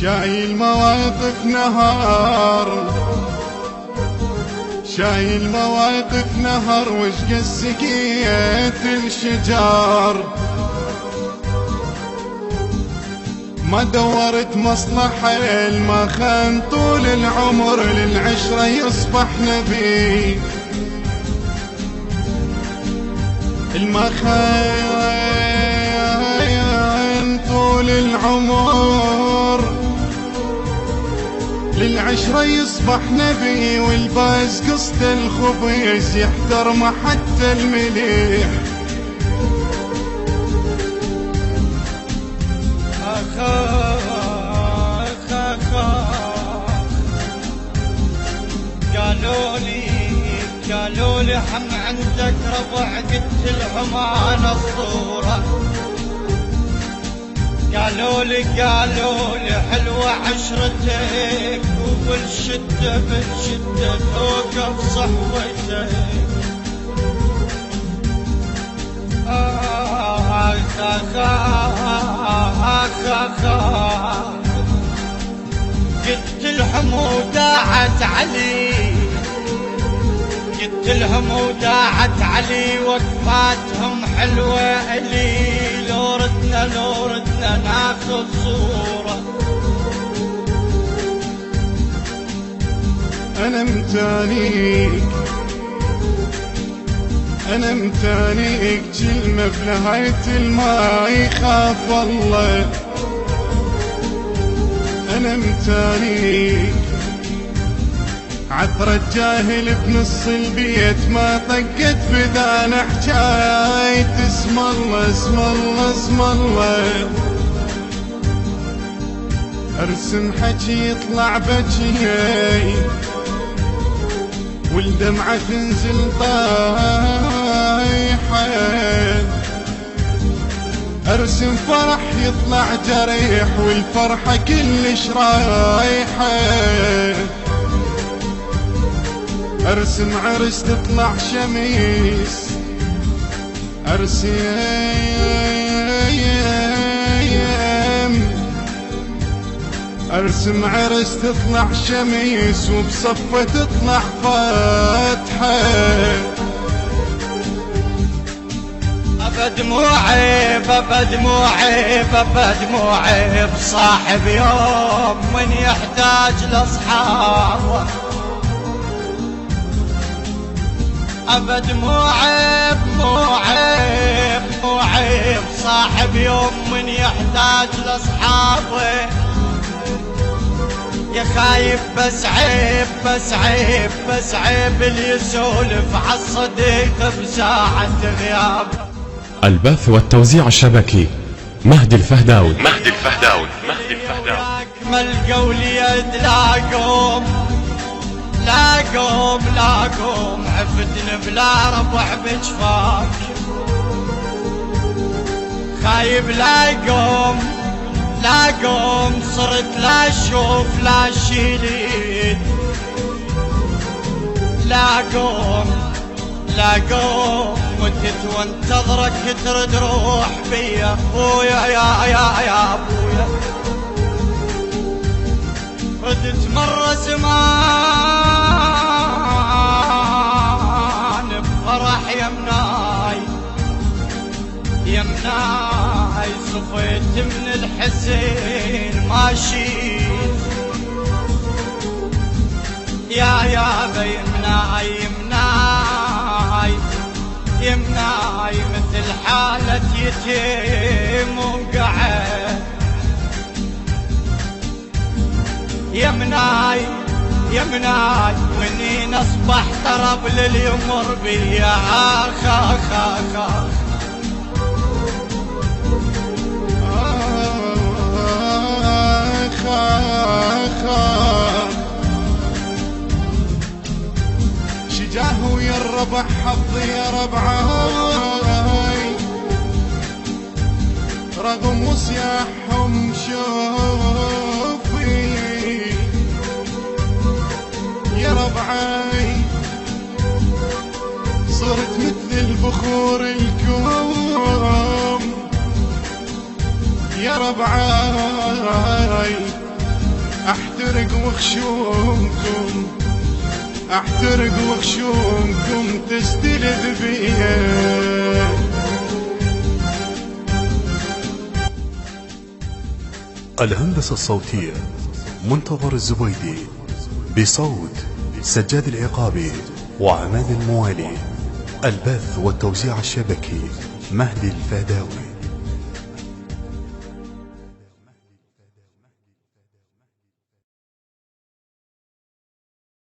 شايل مواقف نهار، شايل مواقف نهر وشق سقيت الشجار. ما دورت مصلحة ما خان طول العمر للعشرة يصبح نبي. الما خان طول العمر للعشرة يصبح نبي، والباس قصد الخبيز يحترم حتى المليح. قالوا لي حم عندك ربع، قلت لهم انا الصورة. قالوا لي حلوة عشرتك، وبالشدة توقف صحوتك. قلت لهم وداعت علي، قلت لهم وداعت علي، وقفاتهم حلوة إلي. لو ردنا ناخذ صورة. أنا متانيك كلمة بنهاية الماء يخاف الله. أنا متانيك عثرة جاهل بنص البيت، ما طقت بذان حجاية. اسم الله اسم الله اسم الله. ارسم حكي يطلع بجي، والدمعة تنزل طايحة. ارسم فرح يطلع جريح، والفرحة كلش رايحة. ارسم عرس تطلع شميس، ارسم عرس تطلع شميس، وبصفة تطلع فاتحة. دموعي دموعي بصاحب يوم من يحتاج لاصحابه. دموعي بصاحب يوم من يحتاج لاصحابه. يا خايف بس عيب اللي يسولف عالصديق بساعة غياب. البث والتوزيع الشبكي مهدي الفهداوي. أكمل قولي يد لاقوم عفتن بلا ربع بجفاك. خايب لاقوم صرت لا اشوف لا شيلين. لاقوم متت وانتظرك ترد روح بيا. ابويا يا ابويا، ردت مرة زمان بفرح يمناي صفيت من الحزين ماشي. يا يمناي مثل حالة يتيم وقعد. يمناي منين اصبح طرب لليمر بيا. شجاه ويا الربع حظي يا ربعاي، رغم وصياحهم شوفي يا ربعاي. صرت مثل البخور الكوم يا ربعاي. احترق وخشومكم احترق وخشومكم تستلذ بيا. الهندسة الصوتية منتظر الزبيدي، بصوت سجاد العقابي وعماد الموالي. البث والتوزيع الشبكي مهدي الفهداوي.